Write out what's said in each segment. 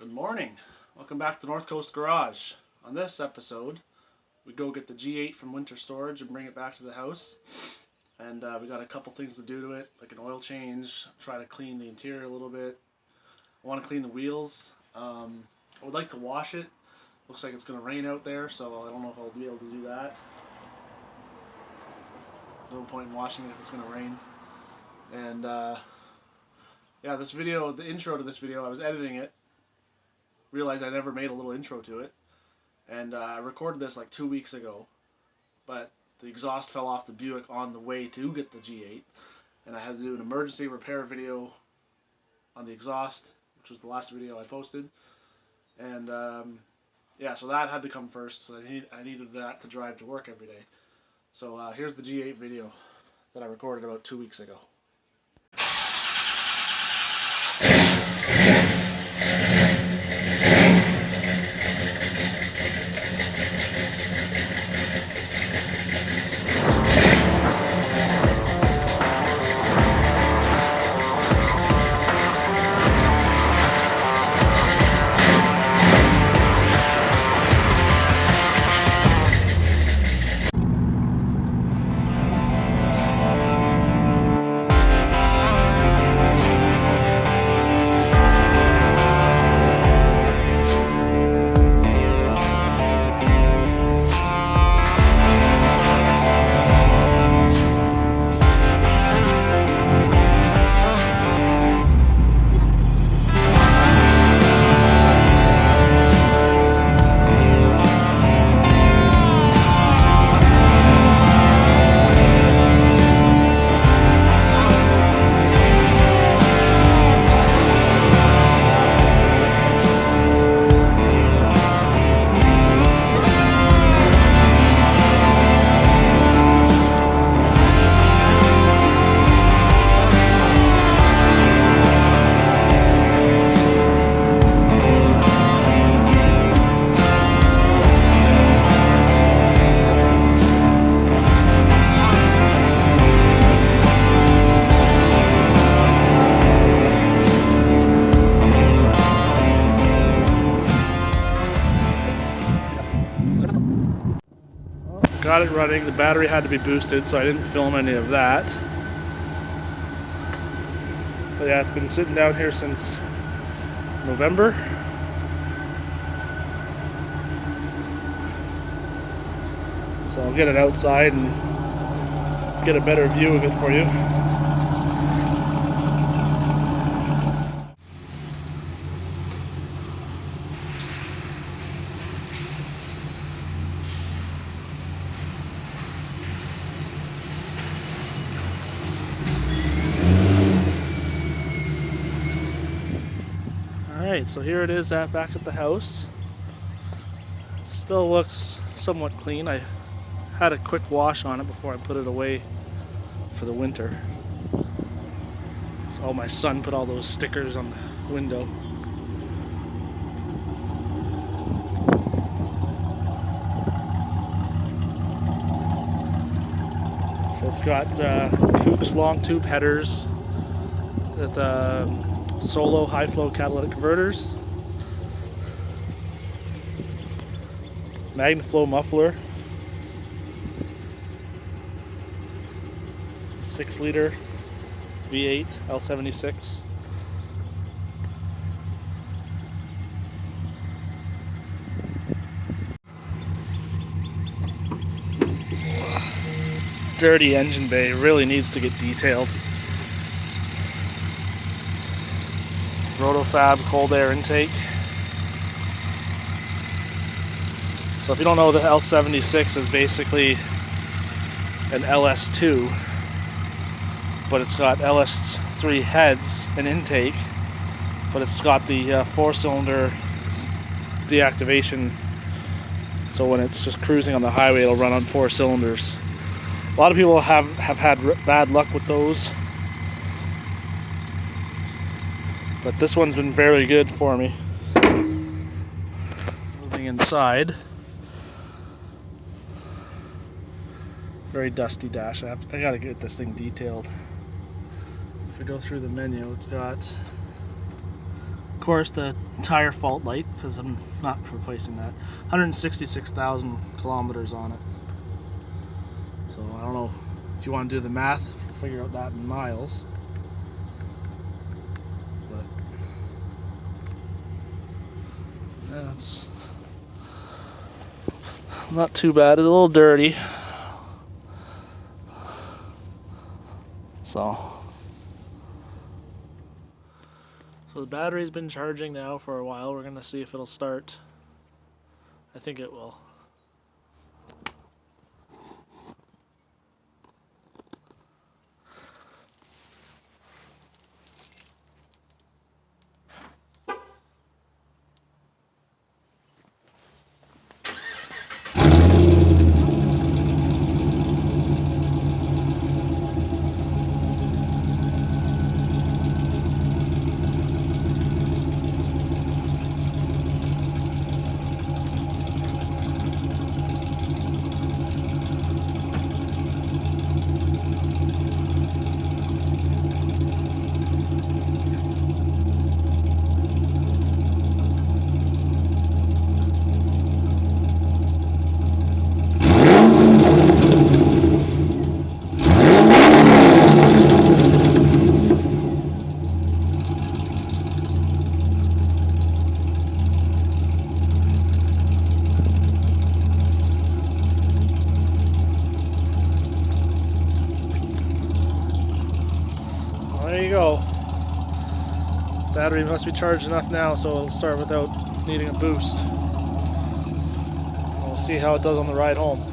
Good morning. Welcome back to North Coast Garage. On this episode, we go get the G8 from winter storage and bring it back to the house. And we got a couple things to do to it, like an oil change, try to clean the interior a little bit. I want to clean the wheels. I would like to wash it. Looks like it's going to rain out there, so I don't know if I'll be able to do that. No point in washing it if it's going to rain. And yeah, this video, the intro to this video, I was editing it. Realized I never made a little intro to it, and I recorded this like 2 weeks ago, but the exhaust fell off the Buick on the way to get the G8, and I had to do an emergency repair video on the exhaust, which was the last video I posted, and yeah, so that had to come first, so I needed that to drive to work every day. So here's the G8 video that I recorded about 2 weeks ago. Got it running. The battery had to be boosted, so I didn't film any of that. But yeah, it's been sitting down here since November. So I'll get it outside and get a better view of it for you. Alright, so here it is back at the house. It still looks somewhat clean. I had a quick wash on it before I put it away for the winter. So my son put all those stickers on the window. So it's got Kooks long tube headers with Solo high flow catalytic converters, Magnaflow muffler, 6-liter V8 L76, dirty engine bay, really needs to get detailed. Rotofab cold air intake. So if you don't know, the L76 is basically an LS2, but it's got LS3 heads and intake, but it's got the 4-cylinder deactivation, so when it's just cruising on the highway it'll run on 4 cylinders. A lot of people have had bad luck with those, but this one's been very good for me. Moving inside. Very dusty dash. I gotta get this thing detailed. If we go through the menu, it's got course, the tire fault light, because I'm not replacing that. 166,000 kilometers on it. So I don't know if you want to do the math, figure out that in miles. But that's not too bad. It's a little dirty. So the battery's been charging now for a while. We're gonna see if it'll start. I think it will. There you go. Battery must be charged enough now so it'll start without needing a boost. We'll see how it does on the ride home.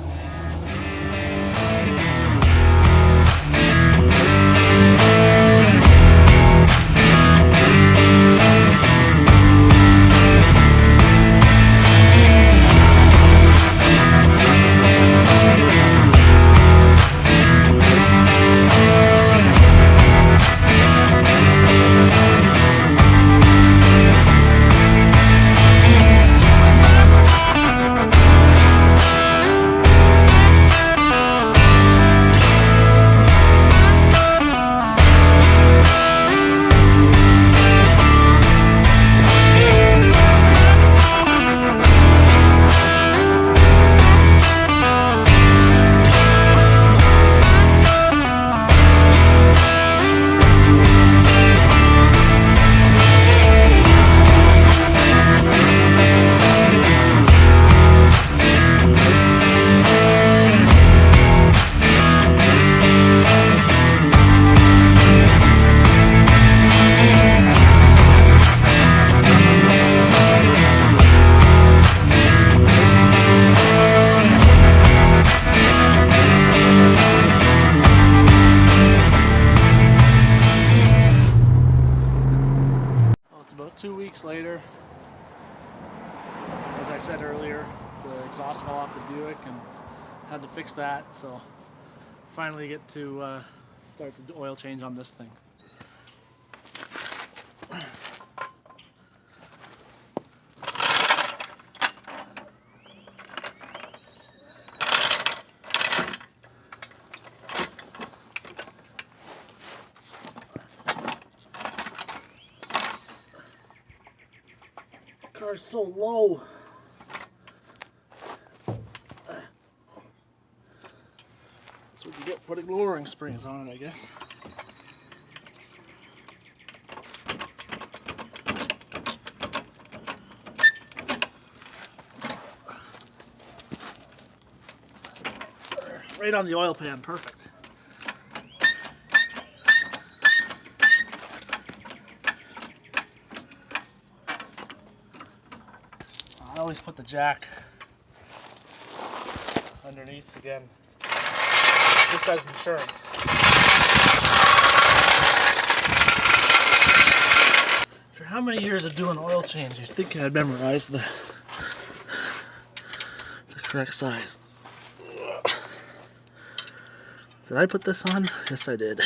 About 2 weeks later, as I said earlier, the exhaust fell off the Buick and had to fix that, so finally get to start the oil change on this thing. Car's so low. That's what you get putting lowering springs on it, I guess. Right on the oil pan, perfect. I always put the jack underneath again, just as insurance. For how many years of doing oil change, you'd think I'd memorize the correct size. Did I put this on? Yes, I did.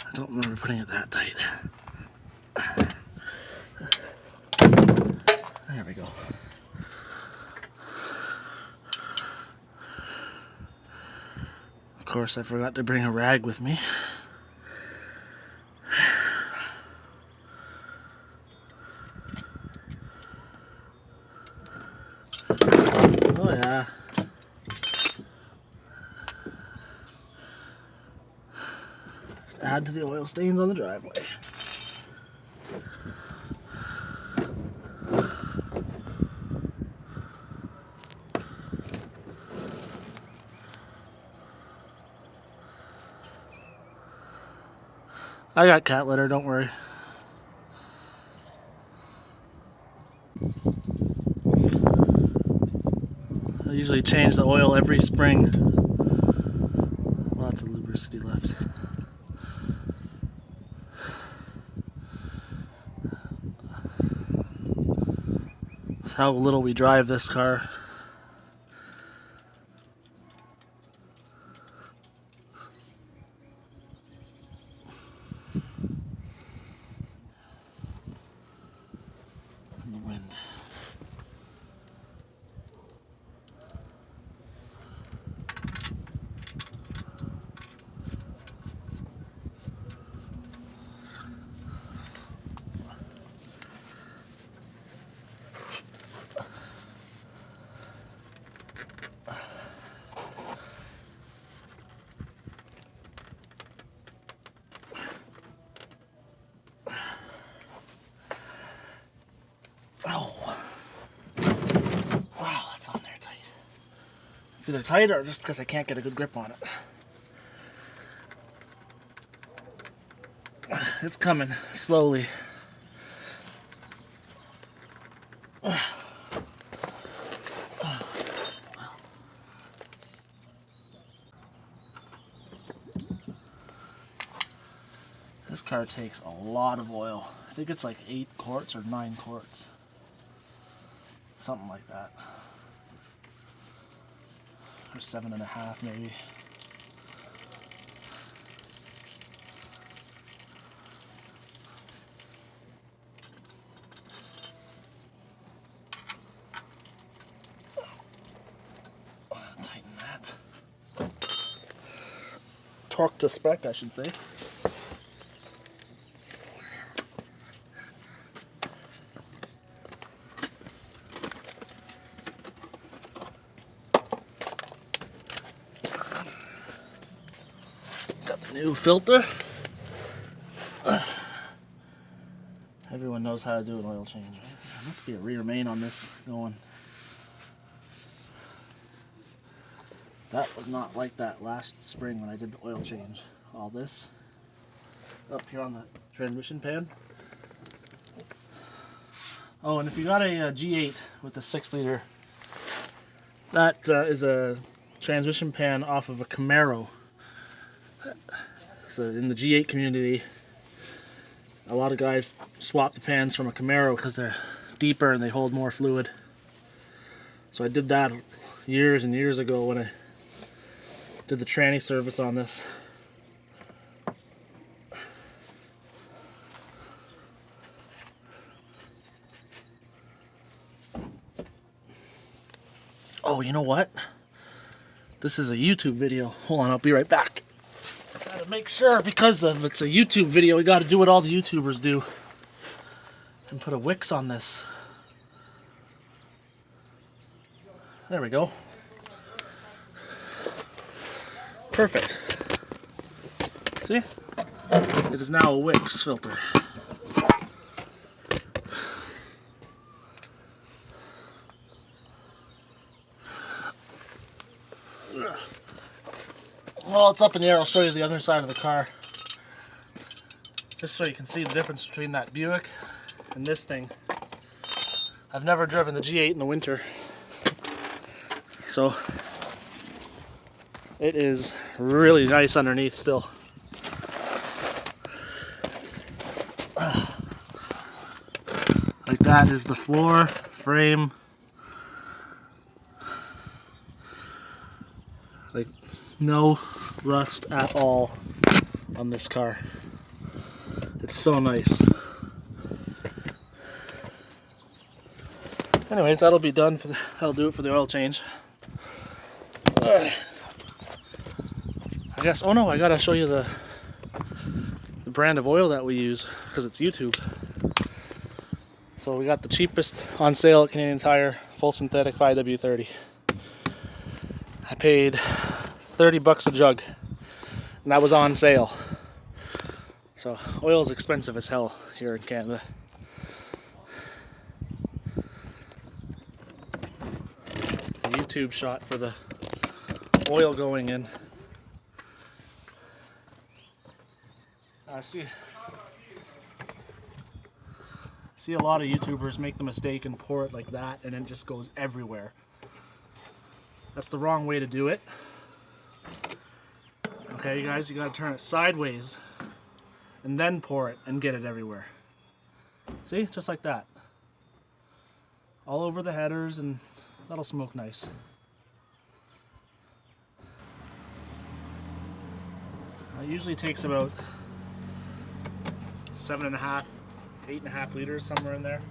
I don't remember putting it that tight. There we go. Of course, I forgot to bring a rag with me. Just add to the oil stains on the driveway. I got cat litter, don't worry. I usually change the oil every spring. Lots of lubricity left. That's how little we drive this car. Wind. Oh. Wow, that's on there tight. It's either tight or just because I can't get a good grip on it. It's coming slowly. This car takes a lot of oil. I think it's like 8 quarts or 9 quarts. Something like that. Or 7.5 maybe. Tighten that. Torque to spec, I should say. Got the new filter. Everyone knows how to do an oil change, right? There must be a rear main on this going. That was not like that last spring when I did the oil change. All this up here on the transmission pan. Oh, and if you got a G8 with a 6-liter, that is a transmission pan off of a Camaro. So in the G8 community, a lot of guys swap the pans from a Camaro because they're deeper and they hold more fluid. So I did that years and years ago when I did the tranny service on this. Oh, you know what? This is a YouTube video. Hold on, I'll be right back. Gotta make sure, because it's a YouTube video, we gotta do what all the YouTubers do and put a Wix on this. There we go. Perfect. See? It is now a Wix filter. While it's up in the air, I'll show you the other side of the car. Just so you can see the difference between that Buick and this thing. I've never driven the G8 in the winter. So it is really nice underneath still. Like that is the floor, frame. Like no rust at all on this car. It's so nice. Anyways, that'll be done for that'll do it for the oil change. I guess, oh no, I gotta show you the brand of oil that we use because it's YouTube. So we got the cheapest on sale at Canadian Tire, full synthetic 5W30. I paid $30 a jug, and that was on sale. So oil is expensive as hell here in Canada. The YouTube shot for the oil going in. See a lot of YouTubers make the mistake and pour it like that, and it just goes everywhere. That's the wrong way to do it. Okay, you guys, you gotta turn it sideways and then pour it and get it everywhere. See, just like that. All over the headers, and that'll smoke nice. It usually takes about 7.5, 8.5 liters, somewhere in there.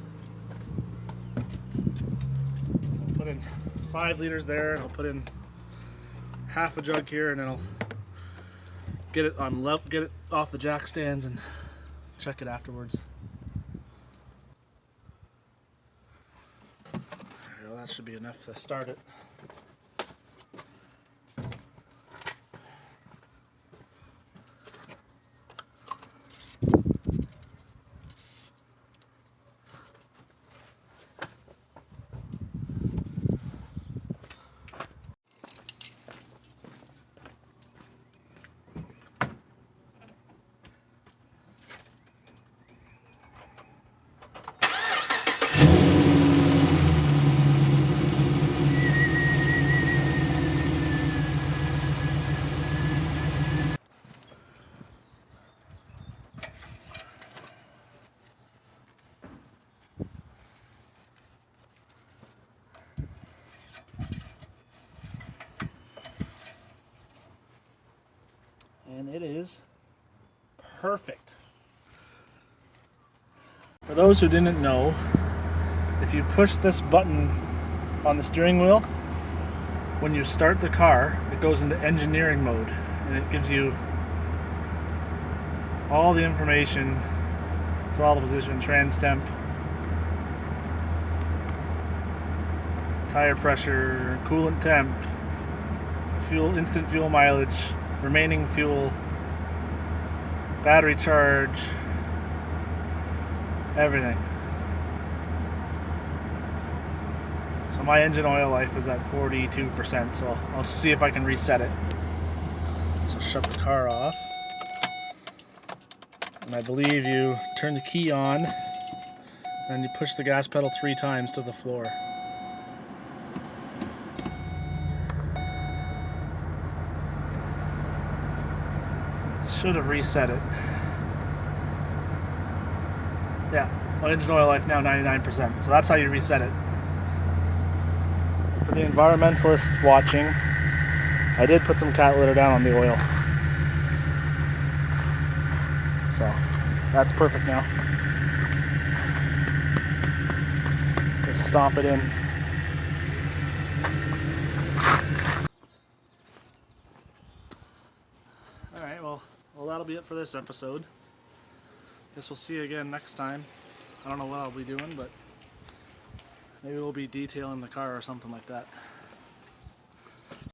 So I'll put in 5 liters there, and I'll put in half a jug here, and then I'll get it on level, get it off the jack stands, and check it afterwards. Well, that should be enough to start it. And it is perfect. For those who didn't know, if you push this button on the steering wheel, when you start the car, it goes into engineering mode, and it gives you all the information: throttle position, trans temp, tire pressure, coolant temp, fuel, instant fuel mileage, remaining fuel, battery charge, everything. So my engine oil life is at 42%, so I'll see if I can reset it. So shut the car off, and I believe you turn the key on and you push the gas pedal 3 times to the floor. Should have reset it. Yeah, my engine oil life now 99%. So that's how you reset it. For the environmentalists watching, I did put some cat litter down on the oil. So that's perfect now. Just stomp it in. Alright, well, that'll be it for this episode. Guess we'll see you again next time. I don't know what I'll be doing, but maybe we'll be detailing the car or something like that.